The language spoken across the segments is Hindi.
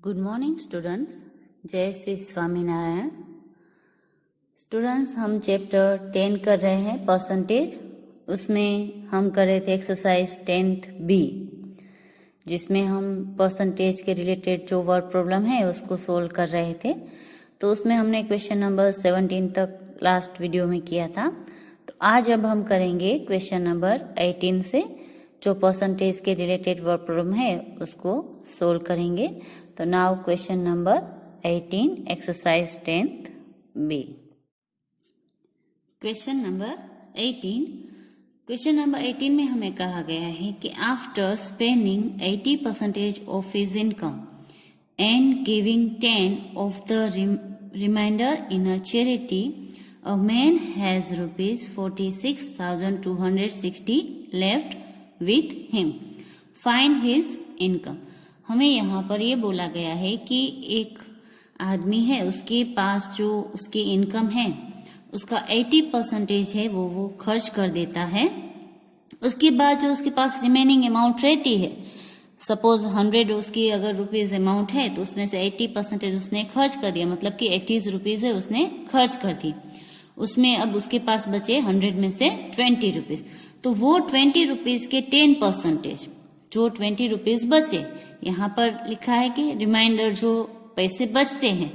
गुड मॉर्निंग स्टूडेंट्स, जय श्री स्वामीनारायण। स्टूडेंट्स, हम चैप्टर 10 कर रहे हैं परसेंटेज। उसमें हम कर रहे थे एक्सरसाइज 10th बी, जिसमें हम परसेंटेज के रिलेटेड जो वर्ड प्रॉब्लम है उसको सोल्व कर रहे थे। तो उसमें हमने क्वेश्चन नंबर 17 तक लास्ट वीडियो में किया था। तो आज अब हम करेंगे क्वेश्चन नंबर 18 से, जो परसेंटेज के रिलेटेड वर्ड प्रॉब्लम है उसको सोल्व करेंगे। तो now question number 18, exercise 10th B. Question number 18 में हमें कहा गया है कि after spending 80% of his income and giving 10 of the remainder in a charity, a man has ₹46,260 left with him. Find his income. हमें यहाँ पर ये बोला गया है कि एक आदमी है, उसके पास जो उसकी इनकम है उसका 80% है वो खर्च कर देता है। उसके बाद जो उसके पास रिमेनिंग अमाउंट रहती है, सपोज 100 उसकी अगर रुपीज अमाउंट है तो उसमें से 80% उसने खर्च कर दिया, मतलब कि 80 रुपीज है उसने खर्च कर दी। उसमें अब उसके पास बचे 100 में से 20 रुपीज। तो वो 20 रुपीज के 10%, जो 20 रुपीज बचे, यहाँ पर लिखा है कि रिमाइंडर जो पैसे बचते हैं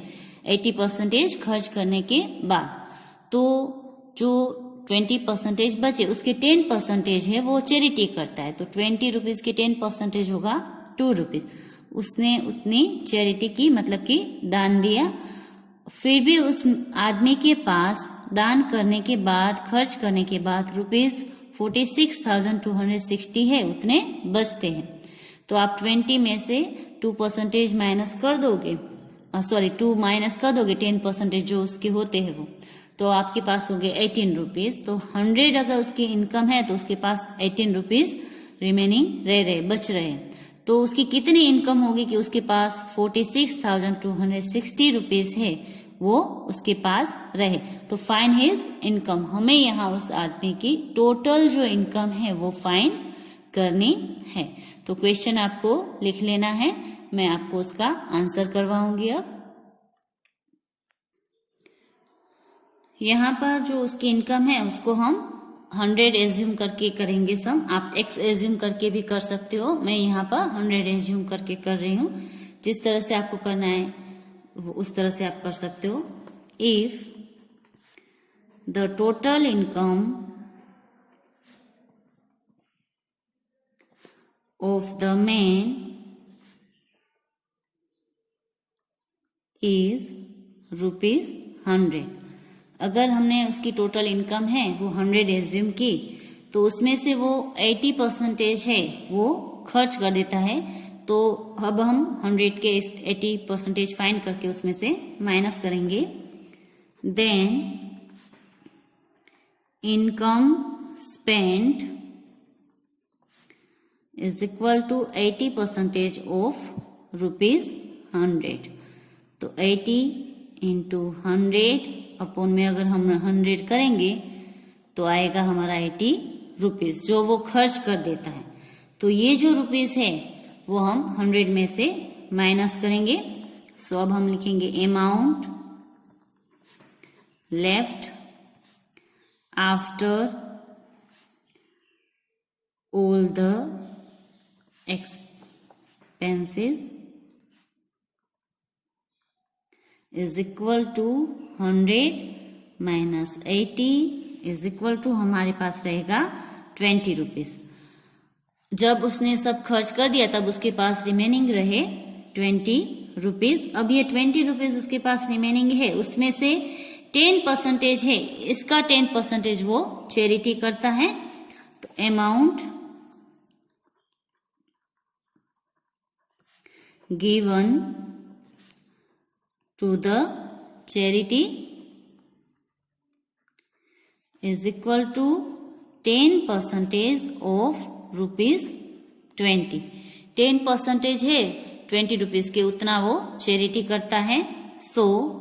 80% खर्च करने के बाद, तो जो 20% बचे उसके 10% है वो चैरिटी करता है। तो 20 रुपीज के 10% होगा 2 रुपीज। उसने उतनी चैरिटी की, मतलब कि दान दिया। फिर भी उस आदमी के पास दान करने के बाद, खर्च करने के बाद ₹46,260 है, उतने बचते हैं। तो आप 20 में से 2% माइनस कर दोगे, 2 माइनस कर दोगे 10% जो उसके होते हैं वो, तो आपके पास हो गए 18 रुपीज। तो 100 अगर उसकी इनकम है तो उसके पास 18 रुपीज रिमेनिंग बच रहे। तो उसकी कितनी इनकम होगी कि उसके पास 46,260 रुपीज है वो उसके पास रहे। तो फाइंड हिज इनकम। हमें यहाँ उस आदमी की टोटल जो इनकम है वो फाइंड करनी है। तो क्वेश्चन आपको लिख लेना है, मैं आपको उसका आंसर करवाऊंगी। अब यहाँ पर जो उसकी इनकम है उसको हम 100 एज्यूम करके करेंगे सम। आप x एज्यूम करके भी कर सकते हो, मैं यहाँ पर 100 एज्यूम करके कर रही हूँ। जिस तरह से आपको करना है वो उस तरह से आप कर सकते हो। If the total income of the man is ₹100, अगर हमने उसकी टोटल इनकम है वो 100 एज्यूम की, तो उसमें से वो 80% है वो खर्च कर देता है। तो अब हम 100 के 80% फाइंड करके उसमें से माइनस करेंगे। Then income spent is equal to 80% of ₹100। तो 80 इंटू 100 अपॉन में अगर हम 100 करेंगे तो आएगा हमारा 80 रुपीज, जो वो खर्च कर देता है। तो ये जो रुपीज है वो हम 100 में से माइनस करेंगे। सो अब हम लिखेंगे amount left after all the expenses is equal to 100 minus 80 is equal to हमारे पास रहेगा 20 रुपीज। जब उसने सब खर्च कर दिया तब उसके पास रिमेनिंग रहे 20 रुपीज। अब ये 20 रुपीज उसके पास रिमेनिंग है, उसमें से 10% है, इसका 10% वो चैरिटी करता है। तो amount given to the charity is equal to 10% of ₹20। 10% है 20 रुपीज के, उतना वो चैरिटी करता है। सो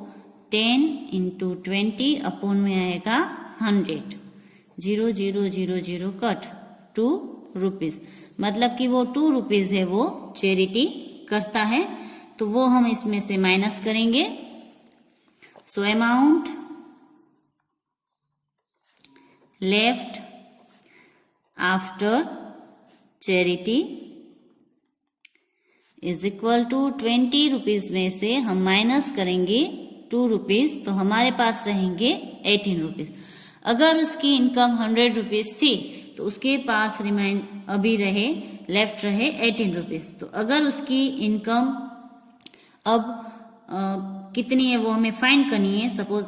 10 इंटू 20 अपॉन में आएगा 100, 0 0 0 0 कट 2 रुपीज, मतलब कि वो 2 रुपीज है वो चैरिटी करता है। तो वो हम इसमें से माइनस करेंगे। So amount left after charity is equal to 20 rupees में से हम माइनस करेंगे 2 रुपीज, तो हमारे पास रहेंगे 18 रुपीज। अगर उसकी इनकम 100 रुपीज थी तो उसके पास अभी रहे लेफ्ट रहे 18 रुपीज। तो अगर उसकी इनकम अब कितनी है वो हमें फाइंड करनी है। सपोज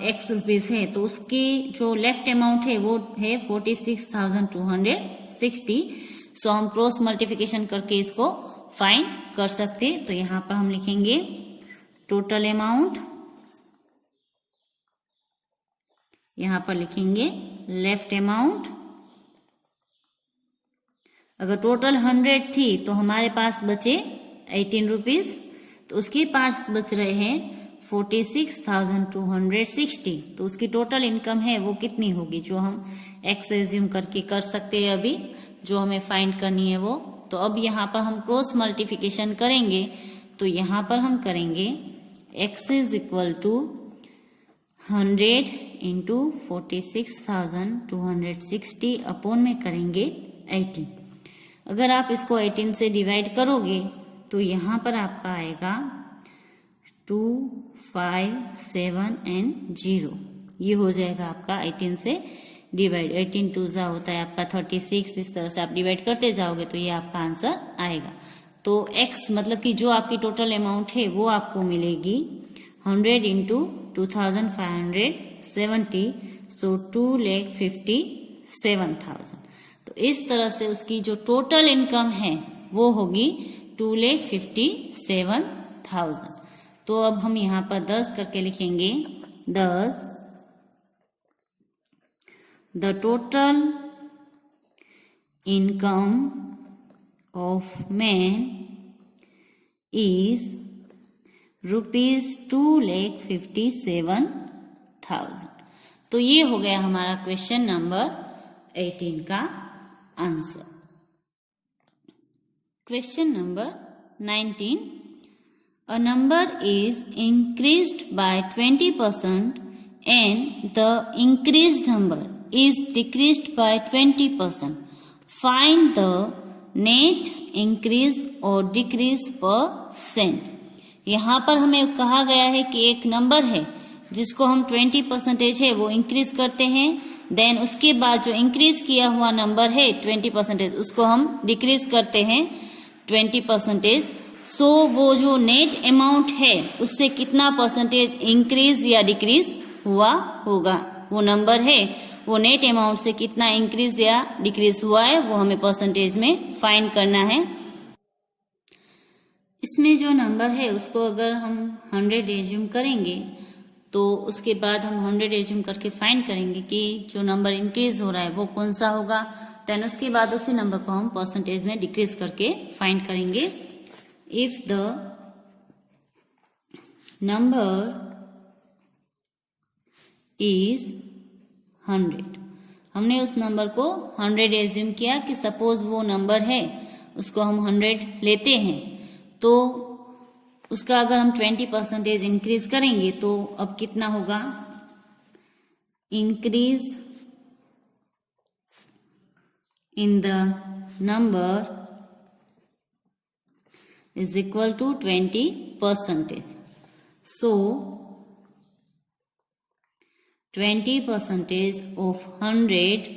x रुपीज है तो उसकी जो लेफ्ट अमाउंट है वो है 46,260। सो हम क्रॉस मल्टीप्लिकेशन करके इसको फाइंड कर सकते। तो यहाँ पर हम लिखेंगे टोटल अमाउंट, यहाँ पर लिखेंगे लेफ्ट अमाउंट। अगर टोटल 100 थी तो हमारे पास बचे 18 रुपीज, तो उसके पास बच रहे हैं 46,260। तो उसकी टोटल इनकम है वो कितनी होगी, जो हम एक्स एज्यूम करके कर सकते हैं अभी, जो हमें फाइंड करनी है वो। तो अब यहाँ पर हम क्रॉस मल्टीप्लिकेशन करेंगे, तो यहाँ पर हम करेंगे x is equal to 100 into 46,260 upon में करेंगे 18। अगर आप इसको 18 से डिवाइड करोगे तो यहाँ पर आपका आएगा 2, 5, 7 एंड 0। ये हो जाएगा आपका 18 से डिवाइड। 18 टू जा होता है आपका 36। इस तरह से आप डिवाइड करते जाओगे तो ये आपका आंसर आएगा। तो x मतलब कि जो आपकी टोटल अमाउंट है वो आपको मिलेगी 100 इंटू 2,570, सो 2,57,000। तो इस तरह से उसकी जो टोटल इनकम है वो होगी 2,57,000। तो अब हम यहाँ पर 10 करके लिखेंगे 10 the total income of man is ₹2,57,000। तो ये हो गया हमारा क्वेश्चन नंबर 18 का answer. Question number 19, a number is increased by 20% and the increased number is decreased by 20%. Find the net increase or decrease %. यहाँ पर हमें कहा गया है कि एक नंबर है जिसको हम 20% है वो इंक्रीज करते हैं, देन उसके बाद जो इंक्रीज किया हुआ नंबर है 20% उसको हम डिक्रीज करते हैं 20%। सो वो जो नेट अमाउंट है उससे कितना परसेंटेज इंक्रीज या डिक्रीज हुआ होगा, वो नंबर है वो नेट अमाउंट से कितना इंक्रीज या डिक्रीज हुआ है वो हमें परसेंटेज में फाइंड करना है। इसमें जो नंबर है उसको अगर हम 100 एज्यूम करेंगे तो उसके बाद हम 100 एज्यूम करके फाइंड करेंगे कि जो नंबर इंक्रीज हो रहा है वो कौन सा होगा। देन उसके बाद उसी नंबर को हम परसेंटेज में डिक्रीज करके फाइंड करेंगे। इफ द नंबर इज 100, हमने उस नंबर को 100 एज्यूम किया कि सपोज वो नंबर है उसको हम 100 लेते हैं, तो उसका अगर हम 20% इंक्रीज करेंगे तो अब कितना होगा, increase in the number is equal to 20%. So 20% of 100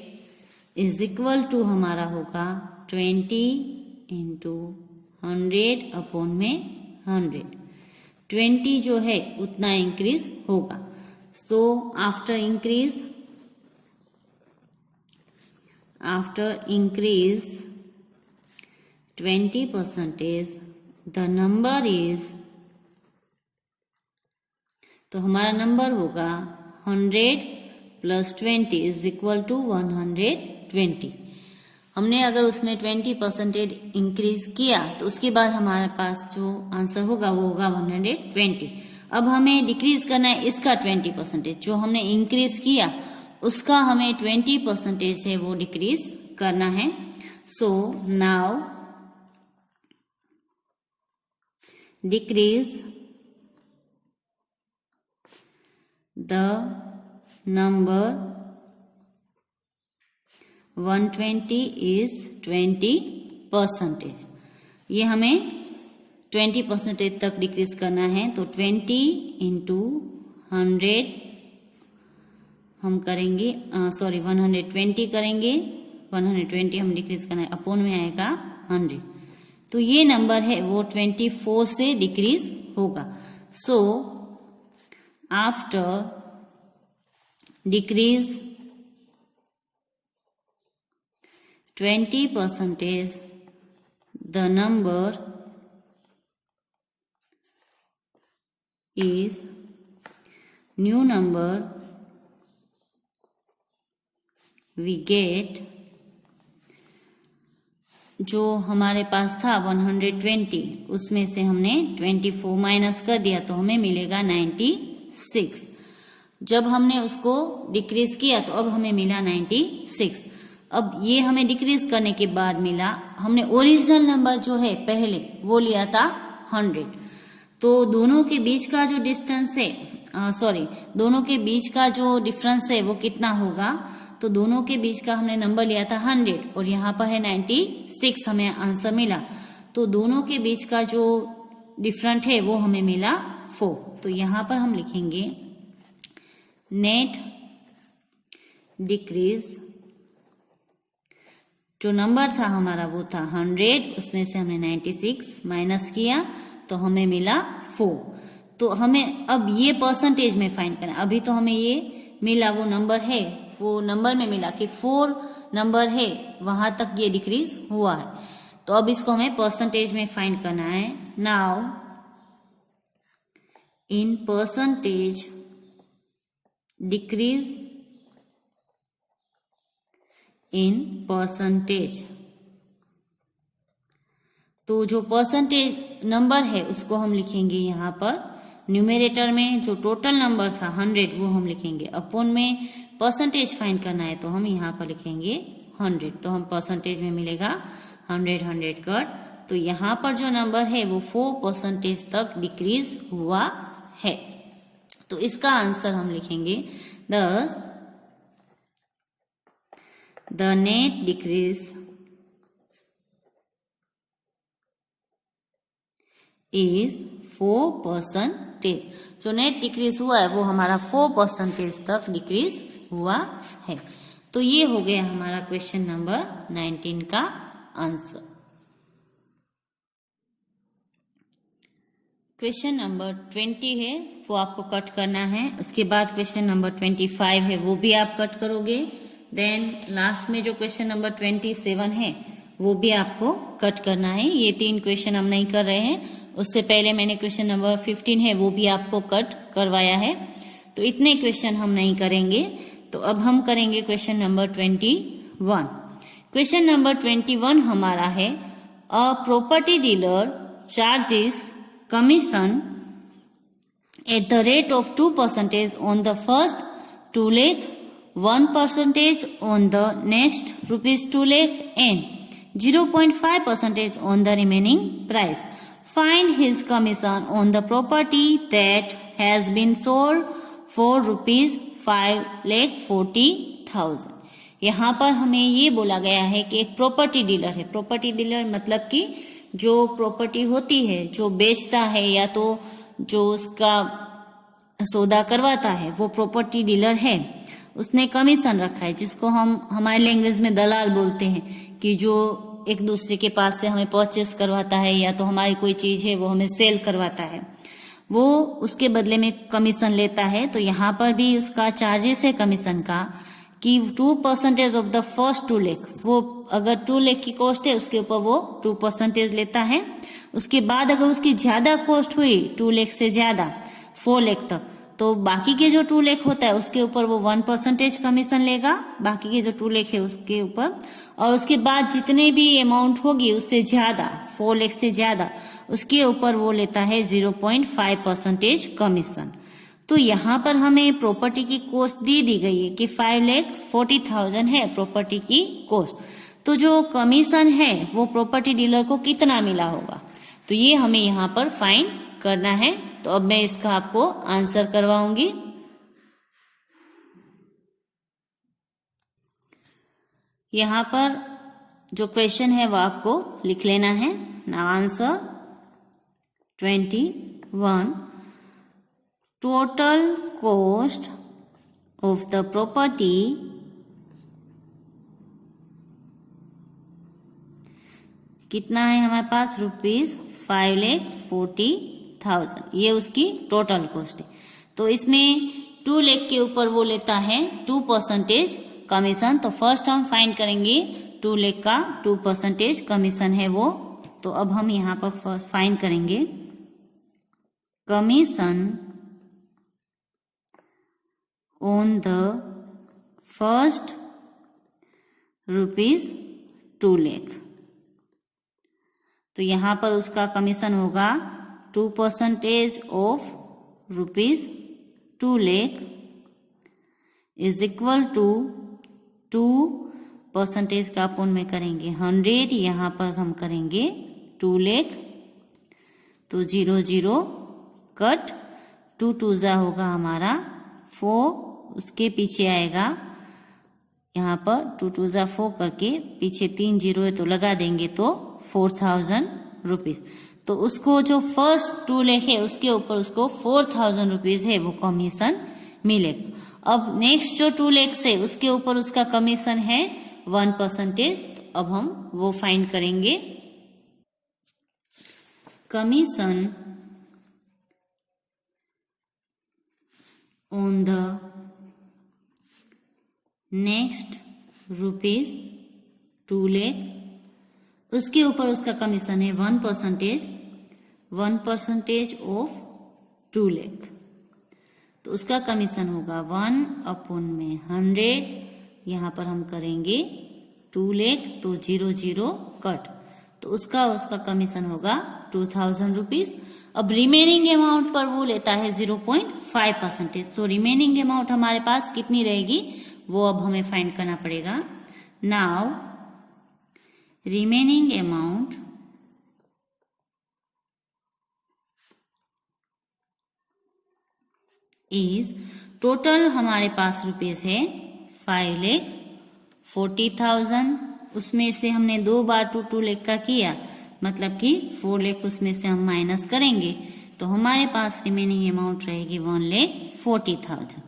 is equal to हमारा होगा 20 into 100 अपॉन में 100। 20 जो है उतना इंक्रीज होगा। So after increase 20% the number is, तो हमारा नंबर होगा 100 प्लस 20 इज इक्वल टू 120। हमने अगर उसमें 20% इंक्रीज किया तो उसके बाद हमारे पास जो आंसर होगा वो होगा 120। अब हमें डिक्रीज करना है इसका 20%, जो हमने इंक्रीज किया उसका हमें 20% है वो डिक्रीज करना है। So now decrease the number 120 is 20%. ये हमें 20% तक डिक्रीज करना है, तो 20 इंटू 100 हम करेंगे, 120 करेंगे, 120 हम डिक्रीज करना है, अपोन में आएगा 100. तो ये नंबर है वो 24 से डिक्रीज होगा. So after decrease 20%, the number is new number we get. जो हमारे पास था 120, उसमें से हमने 24 माइनस कर दिया तो हमें मिलेगा 96. जब हमने उसको डिक्रीज किया तो अब हमें मिला 96. अब ये हमें डिक्रीज करने के बाद मिला, हमने ओरिजिनल नंबर जो है पहले वो लिया था 100. तो दोनों के बीच का जो डिस्टेंस है, दोनों के बीच का जो डिफरेंस है वो कितना होगा, तो दोनों के बीच का हमने नंबर लिया था 100 और यहाँ पर है 96, हमें आंसर मिला. तो दोनों के बीच का जो डिफरेंट है वो हमें मिला 4. तो यहाँ पर हम लिखेंगे नेट डिक्रीज. जो नंबर था हमारा वो था 100, उसमें से हमने 96 माइनस किया तो हमें मिला 4. तो हमें अब ये परसेंटेज में फाइंड करना. अभी तो हमें ये मिला, वो नंबर है, वो नंबर में मिला कि 4 नंबर है, वहां तक ये डिक्रीज हुआ है. तो अब इसको हमें परसेंटेज में फाइंड करना है. Now in percentage decrease in percentage. तो जो परसेंटेज नंबर है उसको हम लिखेंगे यहाँ पर न्यूमेरेटर में. जो टोटल नंबर था 100 वो हम लिखेंगे. अपोन में परसेंटेज फाइंड करना है तो हम यहाँ पर लिखेंगे 100. तो हम परसेंटेज में मिलेगा 100 कट. तो यहाँ पर जो नंबर है वो 4% तक डिक्रीज हुआ है. तो इसका आंसर हम लिखेंगे thus the net decrease is 4%. जो नेट डिक्रीज हुआ है वो हमारा 4% तक डिक्रीज हुआ है. तो ये हो गया हमारा क्वेश्चन नंबर 19 का आंसर. क्वेश्चन नंबर 20 है वो आपको कट करना है. उसके बाद क्वेश्चन नंबर 25 है वो भी आप कट करोगे. देन लास्ट में जो क्वेश्चन नंबर 27 है वो भी आपको कट करना है. ये 3 क्वेश्चन हम नहीं कर रहे हैं. उससे पहले मैंने क्वेश्चन नंबर 15 है वो भी आपको कट करवाया है. तो इतने क्वेश्चन हम नहीं करेंगे. तो अब हम करेंगे क्वेश्चन नंबर 21. क्वेश्चन नंबर 21 हमारा है a property dealer charges commission at the rate of 2% on the first 2 lakh, 1% on the next rupees 2 lakh and 0.5% on the remaining price. Find his commission on the property that has been sold for rupees 5,40,000. यहाँ पर हमें ये बोला गया है कि एक प्रॉपर्टी डीलर है. प्रॉपर्टी डीलर मतलब कि जो प्रॉपर्टी होती है, जो बेचता है या तो जो उसका सौदा करवाता है वो प्रॉपर्टी डीलर है. उसने कमीशन रखा है जिसको हम हमारे लैंग्वेज में दलाल बोलते हैं, कि जो एक दूसरे के पास से हमें परचेस करवाता है या तो हमारी कोई चीज है वो हमें सेल करवाता है, वो उसके बदले में कमीशन लेता है. तो यहाँ पर भी उसका चार्जेस है कमीशन का कि 2% ऑफ द फर्स्ट 2 लाख. वो अगर 2 लाख की कॉस्ट है उसके ऊपर वो 2% लेता है. उसके बाद अगर उसकी ज्यादा कॉस्ट हुई 2 लाख से ज्यादा 4 लाख तक, तो बाकी के जो 2 लाख होता है उसके ऊपर वो 1% कमीशन लेगा, बाकी के जो 2 लाख है उसके ऊपर. और उसके बाद जितने भी अमाउंट होगी उससे ज्यादा 4 लाख से ज्यादा उसके ऊपर वो लेता है 0.5% कमीशन. तो यहाँ पर हमें प्रॉपर्टी की कॉस्ट दी गई है कि 5,40,000 है प्रॉपर्टी की कॉस्ट. तो जो कमीशन है वो प्रॉपर्टी डीलर को कितना मिला होगा, तो तो ये हमें यहाँ पर फाइंड करना है। तो अब मैं इसका आपको आंसर करवाऊंगी। यहाँ पर जो क्वेश्चन है वो आपको लिख लेना है। Now answer 21, total cost of the property कितना है हमारे पास, ₹5,40,000। ये उसकी टोटल कॉस्ट है। तो इसमें 2 लाख के ऊपर वो लेता है 2% कमीशन। तो फर्स्ट हम फाइंड करेंगे 2 लाख का 2% कमीशन है वो। तो अब हम यहाँ पर फर्स्ट फाइंड करेंगे commission on the first ₹2 lakh. तो यहाँ पर उसका कमीशन होगा 2% of ₹2 lakh is equal to 2% का अपन में करेंगे 100। यहाँ पर हम करेंगे 2 लाख। तो 0 0 कट, 2 2 जा होगा हमारा 4, उसके पीछे आएगा यहाँ पर 2 2 जा 4 करके पीछे 3 0 है तो लगा देंगे तो 4,000 रुपीज। तो उसको जो फर्स्ट 2 लाख है उसके ऊपर उसको 4,000 रुपीज है वो कमीशन मिलेगा। अब नेक्स्ट जो 2 लाख है उसके ऊपर उसका कमीशन है 1%। तो अब हम वो फाइंड करेंगे। Commission on the next ₹2 lakh, उसके ऊपर उसका कमीशन है 1% ऑफ 2 लाख। तो उसका कमीशन होगा 1/100। यहाँ पर हम करेंगे 2 लाख तो 0 0 कट, तो उसका कमीशन होगा 2,000 रुपीज। अब रिमेनिंग अमाउंट पर वो लेता है 0.5%। तो रिमेनिंग अमाउंट हमारे पास कितनी रहेगी वो अब हमें फाइंड करना पड़ेगा। Now remaining amount is, total हमारे पास रुपीज है 5,40,000। उसमें से हमने 2 बार 2 लाख का किया, मतलब कि 4 लाख उसमें से हम माइनस करेंगे तो हमारे पास रिमेनिंग अमाउंट रहेगी 1,40,000।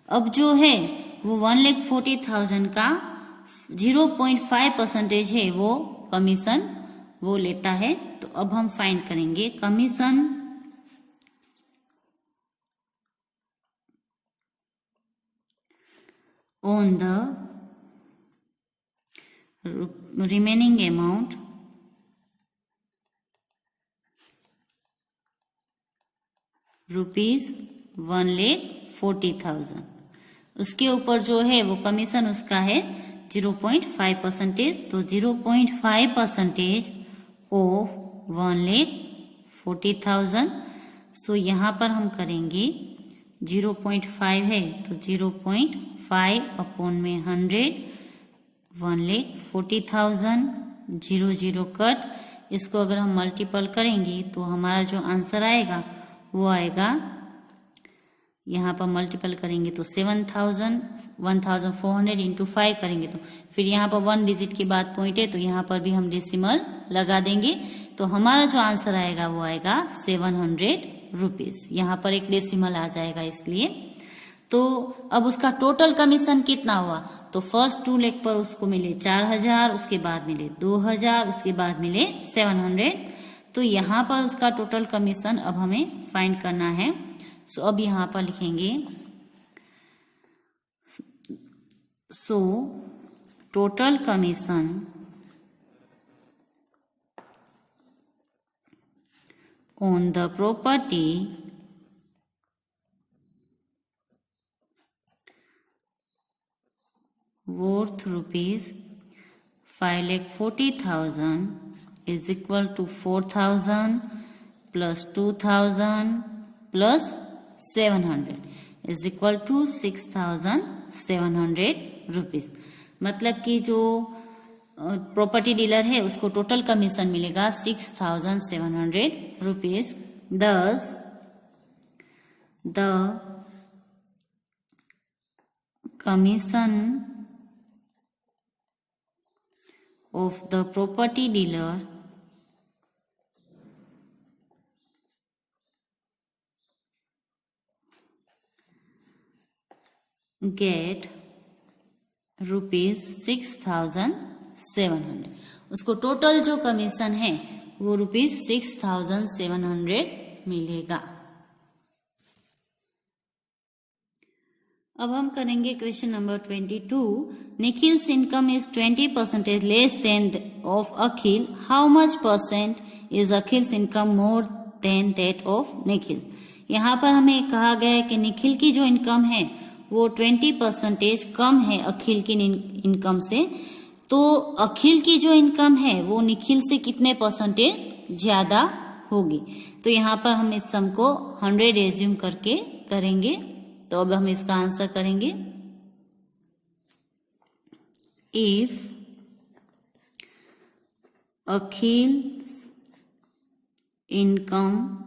अब जो है वो 1,40,000 का 0.5% है वो कमीशन वो लेता है। तो अब हम फाइंड करेंगे commission on the remaining amount ₹1,40,000। उसके ऊपर जो है वो कमीशन उसका है 0.5%। तो 0.5% ऑफ 1,40,000। सो यहाँ पर हम करेंगे 0.5 है तो 0.5/100, 1,40,000, 0 0 कट। इसको अगर हम मल्टीपल करेंगे तो हमारा जो आंसर आएगा वो आएगा, यहाँ पर मल्टीपल करेंगे तो 1,400 इंटू 5 करेंगे तो फिर यहाँ पर 1 डिजिट के बाद पॉइंट है तो यहाँ पर भी हम डेसिमल लगा देंगे। तो हमारा जो आंसर आएगा वो आएगा 700 रुपीज। यहाँ पर एक डेसिमल आ जाएगा इसलिए। तो अब उसका टोटल कमीशन कितना हुआ, तो फर्स्ट 2 लाख पर उसको मिले 4,000, उसके बाद मिले 2,000, उसके बाद मिले 700। तो यहाँ पर उसका टोटल कमीशन अब हमें फाइंड करना है। सो अब यहाँ पर लिखेंगे total commission on the property worth ₹5,40,000 is equal to 4,000 plus 2,000 plus 700 is equal to 6,700 rupees. मतलब कि जो प्रॉपर्टी डीलर है उसको टोटल कमीशन मिलेगा 6,700 rupees. Thus the commission of the property dealer get ₹6,700। उसको टोटल जो कमीशन है वो ₹6,700 मिलेगा। अब हम करेंगे question number 22। Nikhil's income is 20% less than of Akhil, how much percent is Akhil's income more than that of Nikhil. यहाँ पर हमें कहा गया है कि निखिल की जो इनकम है वो 20% कम है अखिल की इनकम से, तो अखिल की जो इनकम है वो निखिल से कितने परसेंटेज ज्यादा होगी। तो यहाँ पर हम इस सम को 100 एज्यूम करके करेंगे। तो अब हम इसका आंसर करेंगे। इफ अखिल्स इनकम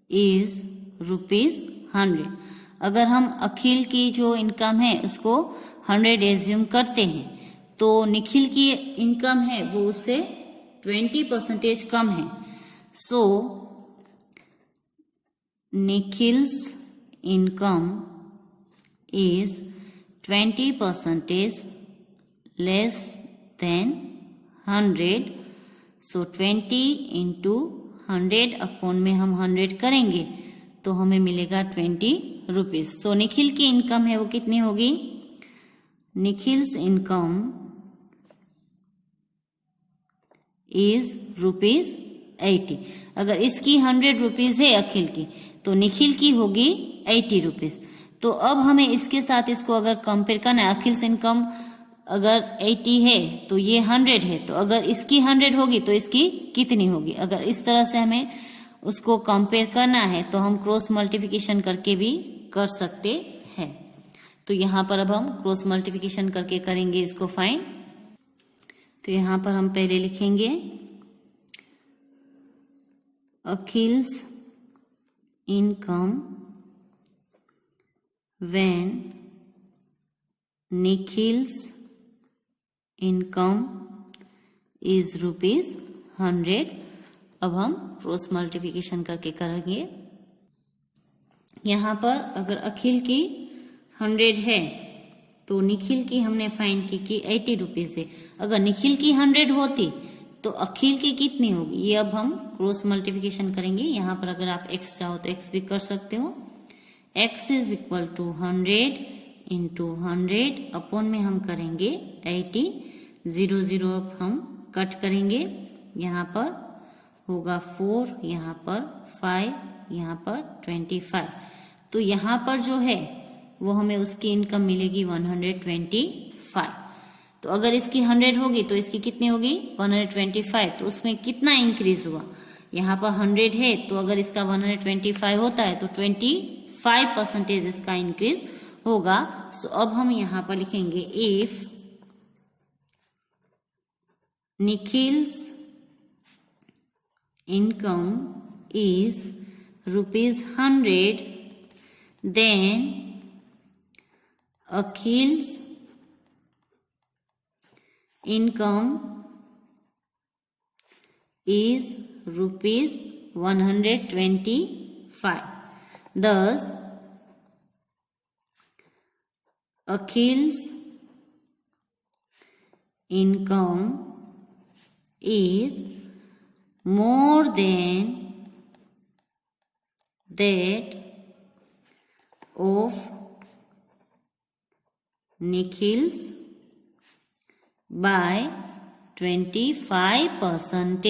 इज ₹100, अगर हम अखिल की जो इनकम है उसको 100 एज्यूम करते हैं तो निखिल की इनकम है वो उससे 20% कम है। So Nikhil's income is 20% less than 100। So 20 into 100 upon में हम 100 करेंगे तो हमें मिलेगा 20 रुपीज। तो निखिल की इनकम है वो कितनी होगी, निखिल्स इनकम इज ₹80। अगर इसकी 100 रुपीज है अखिल की तो निखिल की होगी 80 रुपीज। तो अब हमें इसके साथ इसको अगर कंपेयर करना है, अखिल्स इनकम अगर 80 है तो ये 100 है, तो अगर इसकी 100 होगी तो इसकी कितनी होगी। अगर इस तरह से हमें उसको कंपेयर करना है तो हम क्रॉस मल्टीप्लिकेशन करके भी कर सकते हैं। तो यहाँ पर अब हम क्रॉस मल्टीप्लिकेशन करके करेंगे इसको फाइंड। तो यहाँ पर हम पहले लिखेंगे अखिल्स income when Nikhil's income is ₹100। अब हम क्रॉस मल्टीप्लिकेशन करके करेंगे। यहाँ पर अगर अखिल की 100 है तो निखिल की हमने फाइंड की कि 80 रुपीज है। अगर निखिल की 100 होती तो अखिल की कितनी होगी, ये अब हम क्रॉस मल्टीप्लिकेशन करेंगे। यहाँ पर अगर आप x चाहो तो x भी कर सकते हो। x is equal to 100 into 100 upon में हम करेंगे 80। 0 0 अब हम कट करेंगे। यहाँ पर होगा 4, यहाँ पर 5, यहाँ पर 25। तो यहाँ पर जो है वो हमें उसकी इनकम मिलेगी 125। तो अगर इसकी 100 होगी तो इसकी कितनी होगी 125। तो उसमें कितना इंक्रीज हुआ, यहाँ पर 100 है तो अगर इसका 125 होता है तो 25% इसका इंक्रीज होगा। सो अब हम यहाँ पर लिखेंगे if Nikhil's income is ₹100 then Akhil's income is ₹125. Thus, Akhil's income is more than that of Nikhil's by 25%.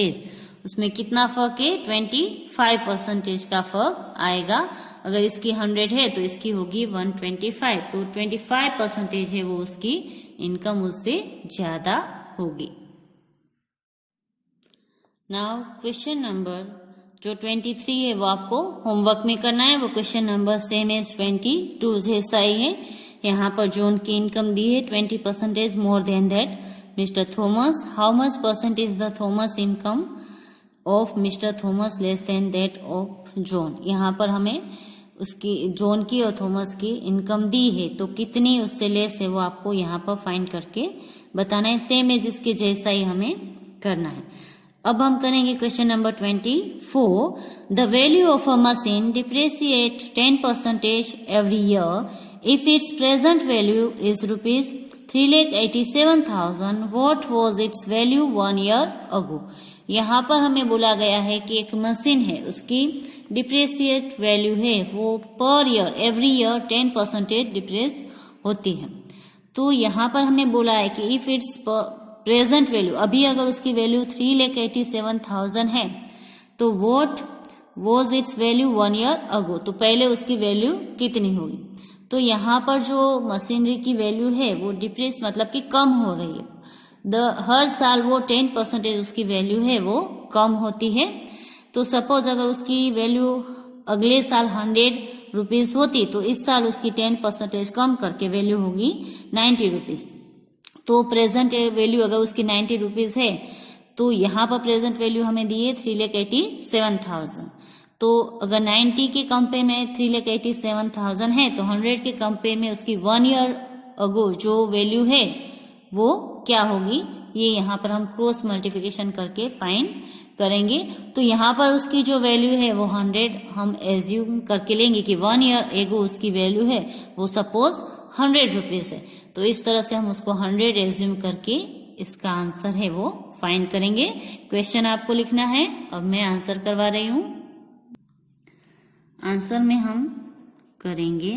उसमें कितना फर्क है 25% का फर्क आएगा। अगर इसकी 100 है तो इसकी होगी 125। तो 25% है वो उसकी इनकम उससे ज्यादा होगी। नाउ क्वेश्चन नंबर जो 23 है वो आपको होमवर्क में करना है। वो क्वेश्चन नंबर सेम एज 22 जैसा ही है। यहाँ पर जो उनकी इनकम दी है 20% मोर than that, mister Thomas, how much percent is the Thomas income of mister Thomas less than that of John. यहाँ पर हमें उसकी जॉन की और थॉमस की इनकम दी है, तो कितनी उससे लेस है वो आपको यहाँ पर फाइंड करके बताना है। सेम है जिसके जैसा ही हमें करना है। अब हम करेंगे question number 24। The value of a machine depreciate 10% every year if its present value is rupees 3,87,000 what was its value 1 year ago. यहाँ पर हमें बोला गया है कि एक मशीन है, उसकी डिप्रेशिएट वैल्यू है वो per year every year 10% depress होती है। तो यहाँ पर हमें बोला है कि इफ इट्स प्रेजेंट वैल्यू, अभी अगर उसकी वैल्यू 3,87,000 है तो what was its value 1 year अगो, तो पहले उसकी वैल्यू कितनी होगी। तो यहाँ पर जो मशीनरी की वैल्यू है वो डिप्रेस मतलब कि कम हो रही है। हर साल वो 10% उसकी वैल्यू है वो कम होती है। तो सपोज अगर उसकी वैल्यू अगले साल 100 रुपीज होती तो इस साल उसकी 10% कम करके वैल्यू होगी 90 रुपीज। तो प्रेजेंट वैल्यू अगर उसकी 90 रुपीज है तो यहाँ पर प्रेजेंट वैल्यू हमें दी है 3,87,000। तो अगर 90 के कंपेयर में 3,87,000 है तो 100 के कंपेयर में उसकी 1 ईयर अगो जो वैल्यू है वो क्या होगी, ये यहाँ पर हम क्रॉस मल्टीप्लिकेशन करके फाइंड करेंगे। तो यहाँ पर उसकी जो वैल्यू है वो 100 हम एज्यूम करके लेंगे कि 1 ईयर एगो उसकी वैल्यू है वो सपोज 100 रुपीज है। तो इस तरह से हम उसको 100 एज्यूम करके इसका आंसर है वो फाइंड करेंगे। क्वेश्चन आपको लिखना है, अब मैं आंसर करवा रही हूं। आंसर में हम करेंगे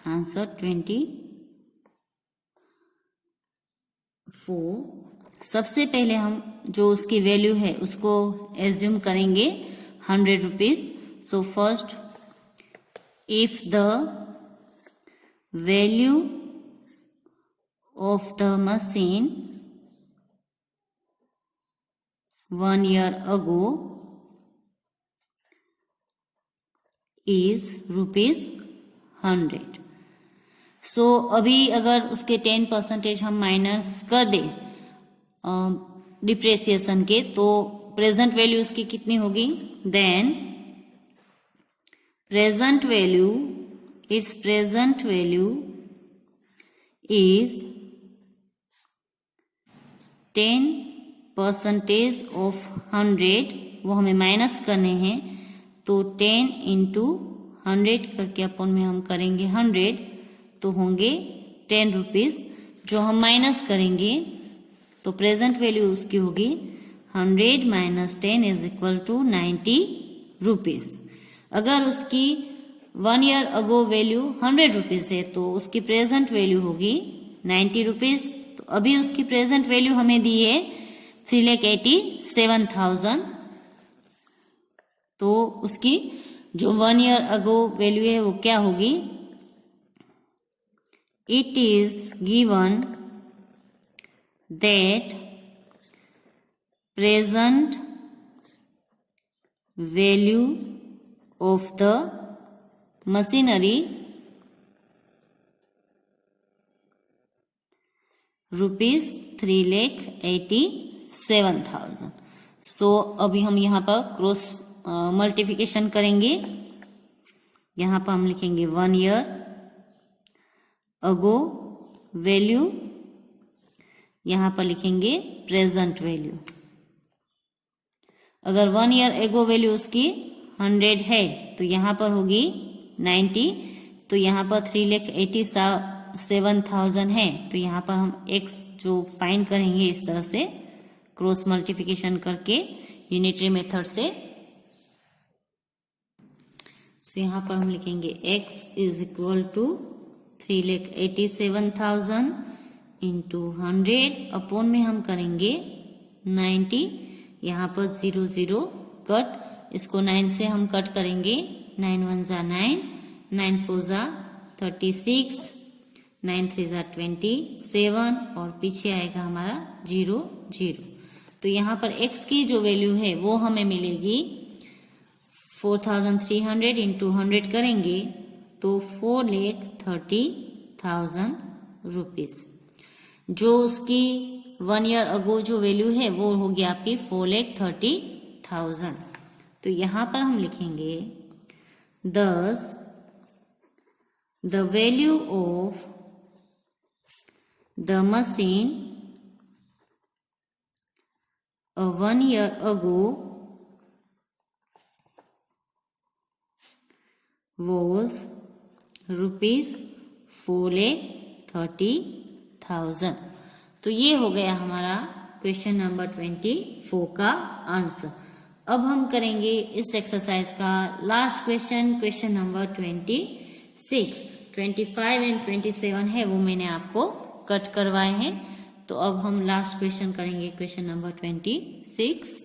आंसर 24। सबसे पहले हम जो उसकी वैल्यू है उसको एज्यूम करेंगे 100 rupees. So first if the value of the machine 1 year ago is rupees 100। सो अभी अगर उसके 10% हम माइनस कर दे डिप्रेसिएशन के तो प्रेजेंट वैल्यू उसकी कितनी होगी, then present value its present value is 10% of 100, वो हमें माइनस करने हैं। तो 10 इंटू 100 करके अपन में हम करेंगे 100, तो होंगे 10 रुपीज जो हम माइनस करेंगे। तो प्रेजेंट वैल्यू उसकी होगी 100 minus 10 is equal to 90 rupees. अगर उसकी 1 ईयर अगो वैल्यू 100 रुपीज है तो उसकी प्रेजेंट वैल्यू होगी 90 रुपीज। तो अभी उसकी प्रेजेंट वैल्यू हमें दी है 3,87,000। तो उसकी जो 1 ईयर अगो वैल्यू है वो क्या होगी, it is given that present value of the machinery rupees 3,87,000। सो अभी हम यहाँ पर क्रॉस मल्टीप्लिकेशन करेंगे। यहाँ पर हम लिखेंगे 1 ईयर अगो वैल्यू, यहां पर लिखेंगे प्रेजेंट वैल्यू। अगर 1 ईयर एगो वैल्यू उसकी 100 है तो यहां पर होगी 90। तो यहां पर 3,87,000 है तो यहां पर हम x जो फाइंड करेंगे इस तरह से क्रॉस मल्टीप्लिकेशन करके यूनिटरी मेथड से। तो यहां पर हम लिखेंगे x is equal to 3,87,000 into 100 upon में हम करेंगे 90। यहाँ पर 0 0 कट, इसको 9 से हम कट करेंगे। 9 1 जा 9, 9 4 जा 36, 9 3 जा 27 और पीछे आएगा हमारा 0 0। तो यहाँ पर x की जो वैल्यू है वो हमें मिलेगी 4,300 इंटू 100 करेंगे तो 4,30,000 रुपीज। जो उसकी 1 ईयर अगो जो वैल्यू है वो होगी आपकी 4,30,000। तो यहां पर हम लिखेंगे thus the value of the machine 1 year ago was ₹4,30,000। तो ये हो गया हमारा क्वेश्चन नंबर 24 का आंसर। अब हम करेंगे इस एक्सरसाइज का last question, question number 26। 25 and 27 है वो मैंने आपको कट करवाए हैं। तो अब हम लास्ट क्वेश्चन करेंगे, question number 26।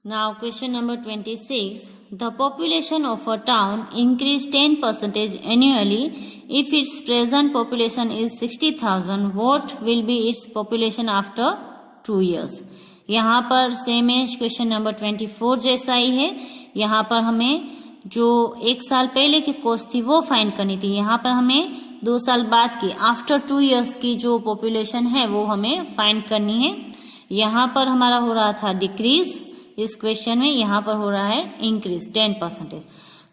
Now question number 26. The population of a town increased 10% annually. If its present population is 60,000, what will be its population after 2 years? यहाँ पर सेम है क्वेश्चन नंबर 24 जैसा ही है। यहाँ पर हमें जो 1 साल पहले की कॉस्ट थी वो फाइंड करनी थी। यहाँ पर हमें 2 साल बाद की आफ्टर 2 इयर्स की जो पॉपुलेशन है वो हमें फाइंड करनी है। यहाँ पर हमारा हो रहा था डिक्रीज, इस क्वेश्चन में यहाँ पर हो रहा है इंक्रीज 10%।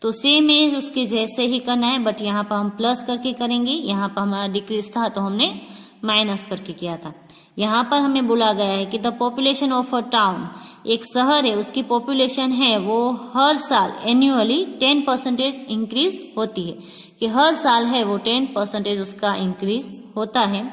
तो सेम है उसके जैसे ही करना है, बट यहाँ पर हम प्लस करके करेंगे। यहाँ पर हमारा डिक्रीज था तो हमने माइनस करके किया था। यहाँ पर हमें बोला गया है कि the population of a town, एक शहर है उसकी पॉपुलेशन है वो हर साल एन्युअली 10% इंक्रीज होती है, कि हर साल है वो 10% उसका इंक्रीज होता है।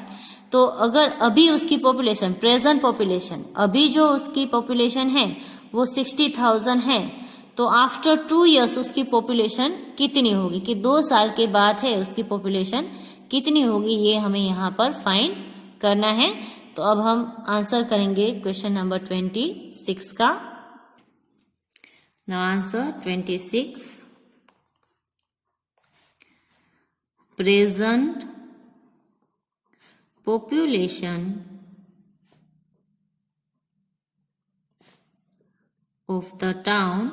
तो अगर अभी उसकी पॉपुलेशन, प्रेजेंट पॉपुलेशन, अभी जो उसकी पॉपुलेशन है वो 60,000 है, तो आफ्टर 2 इयर्स उसकी पॉपुलेशन कितनी होगी, कि 2 साल के बाद है उसकी पॉपुलेशन कितनी होगी, ये हमें यहाँ पर फाइंड करना है। तो अब हम आंसर करेंगे क्वेश्चन नंबर 26 का। Now answer 26। Present population of the town,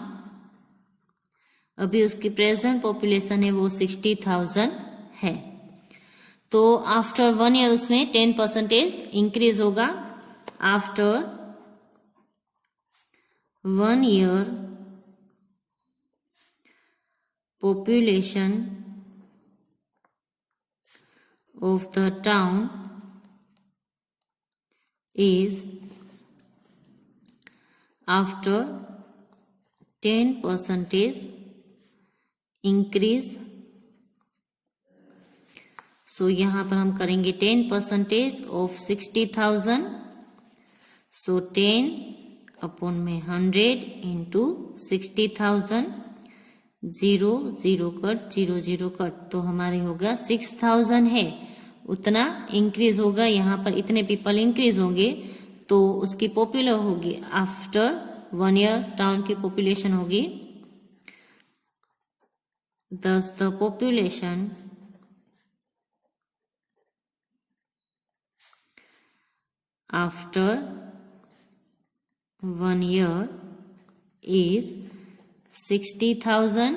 अभी उसकी प्रेजेंट पॉपुलेशन है वो 60,000 है। तो आफ्टर 1 ईयर उसमें 10% इंक्रीज होगा। After 1 year population of the town is after 10% increase। सो यहाँ पर हम करेंगे 10% of 60,000। सो 10 अपॉन में 100 इंटू 60,000, 0 0 कट 0 0 कट, तो हमारे होगा 6,000 है, उतना इंक्रीज होगा। यहाँ पर इतने पीपल इंक्रीज होंगे तो उसकी पॉपुलर होगी आफ्टर 1 ईयर टाउन की पॉपुलेशन होगी। thus the population after 1 year is 60,000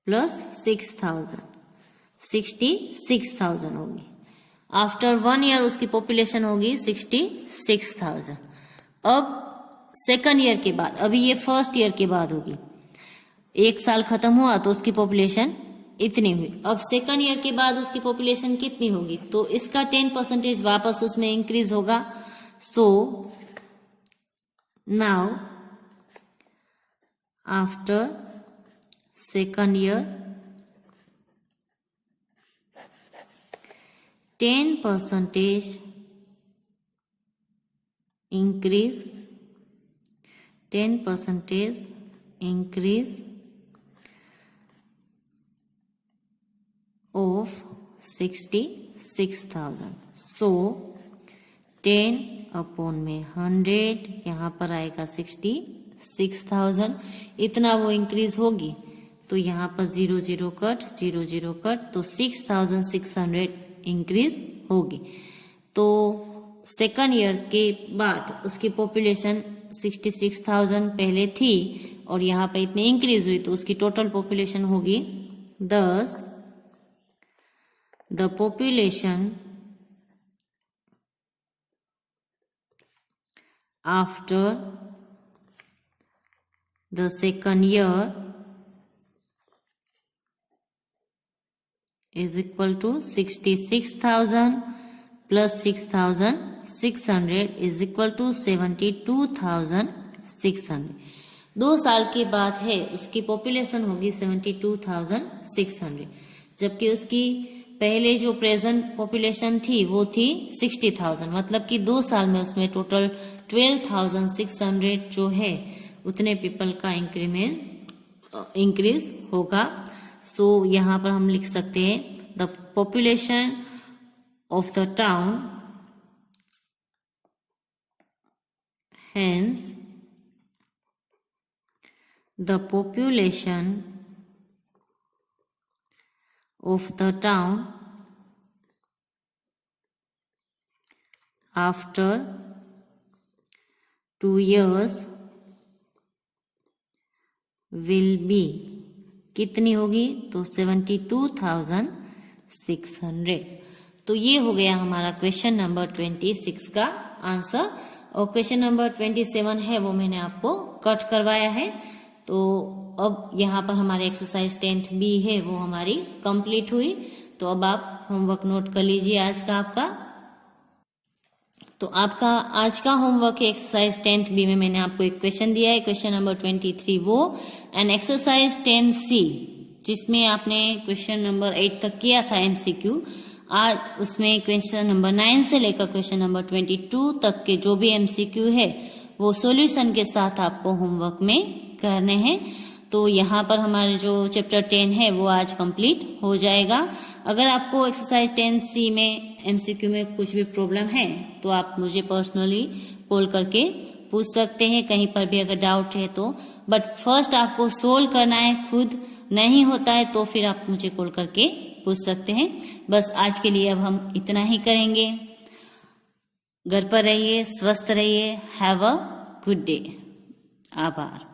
plus 6,000, 66,000 होगी। आफ्टर 1 ईयर उसकी पॉपुलेशन होगी 66,000। अब सेकंड ईयर के बाद, अभी ये फर्स्ट ईयर के बाद होगी, 1 साल खत्म हुआ तो उसकी पॉपुलेशन इतनी हुई। अब सेकंड ईयर के बाद उसकी पॉपुलेशन कितनी होगी, तो इसका 10% वापस उसमें इंक्रीज होगा। So now after second year 10% increase, 10% increase of 66,000। So 10 upon में 100, यहाँ पर आएगा 66,000, इतना वो इंक्रीज होगी। तो यहाँ पर 0 0 कट 0 0 कट, तो 6,600 इंक्रीज होगी। तो सेकंड ईयर के बाद उसकी पॉपुलेशन 66,000 पहले थी और यहाँ पर इतनी इंक्रीज हुई, तो उसकी टोटल पॉपुलेशन होगी 10 the population after the second year is equal to 66,000 plus 6,600 is equal to 72,600. 2 साल के बाद है उसकी पॉपुलेशन होगी 72,600, जबकि उसकी पहले जो प्रेजेंट पॉपुलेशन थी वो थी 60,000, मतलब कि 2 साल में उसमें टोटल 12,600 जो है उतने पीपल का इंक्रीज होगा. सो यहाँ पर हम लिख सकते हैं the population of the town hence the population of the town after 2 years will be कितनी होगी? तो 72,600. तो ये हो गया हमारा क्वेश्चन नंबर 26 का आंसर. और क्वेश्चन नंबर 27 है वो मैंने आपको कट करवाया है. तो अब यहाँ पर हमारे एक्सरसाइज 10th B है वो हमारी कंप्लीट हुई. तो अब आप होमवर्क नोट कर लीजिए आज का आपका. तो आपका आज का होमवर्क है एक्सरसाइज 10th B में मैंने आपको एक क्वेश्चन दिया है, क्वेश्चन नंबर 23 वो, एंड एक्सरसाइज 10C जिसमें आपने क्वेश्चन नंबर 8 तक किया था MCQ. आज उसमें क्वेश्चन नंबर 9 से लेकर क्वेश्चन नंबर 22 तक के जो भी MCQ है वो सॉल्यूशन के साथ आपको होमवर्क में करने हैं. तो यहाँ पर हमारे जो चैप्टर 10 है वो आज कंप्लीट हो जाएगा. अगर आपको एक्सरसाइज 10C में MCQ में कुछ भी प्रॉब्लम है तो आप मुझे पर्सनली कॉल करके पूछ सकते हैं, कहीं पर भी अगर डाउट है तो. बट फर्स्ट आपको सोल्व करना है, खुद नहीं होता है तो फिर आप मुझे कॉल करके पूछ सकते हैं. बस आज के लिए अब हम इतना ही करेंगे. घर पर रहिए, स्वस्थ रहिए. Have a good day. आभार.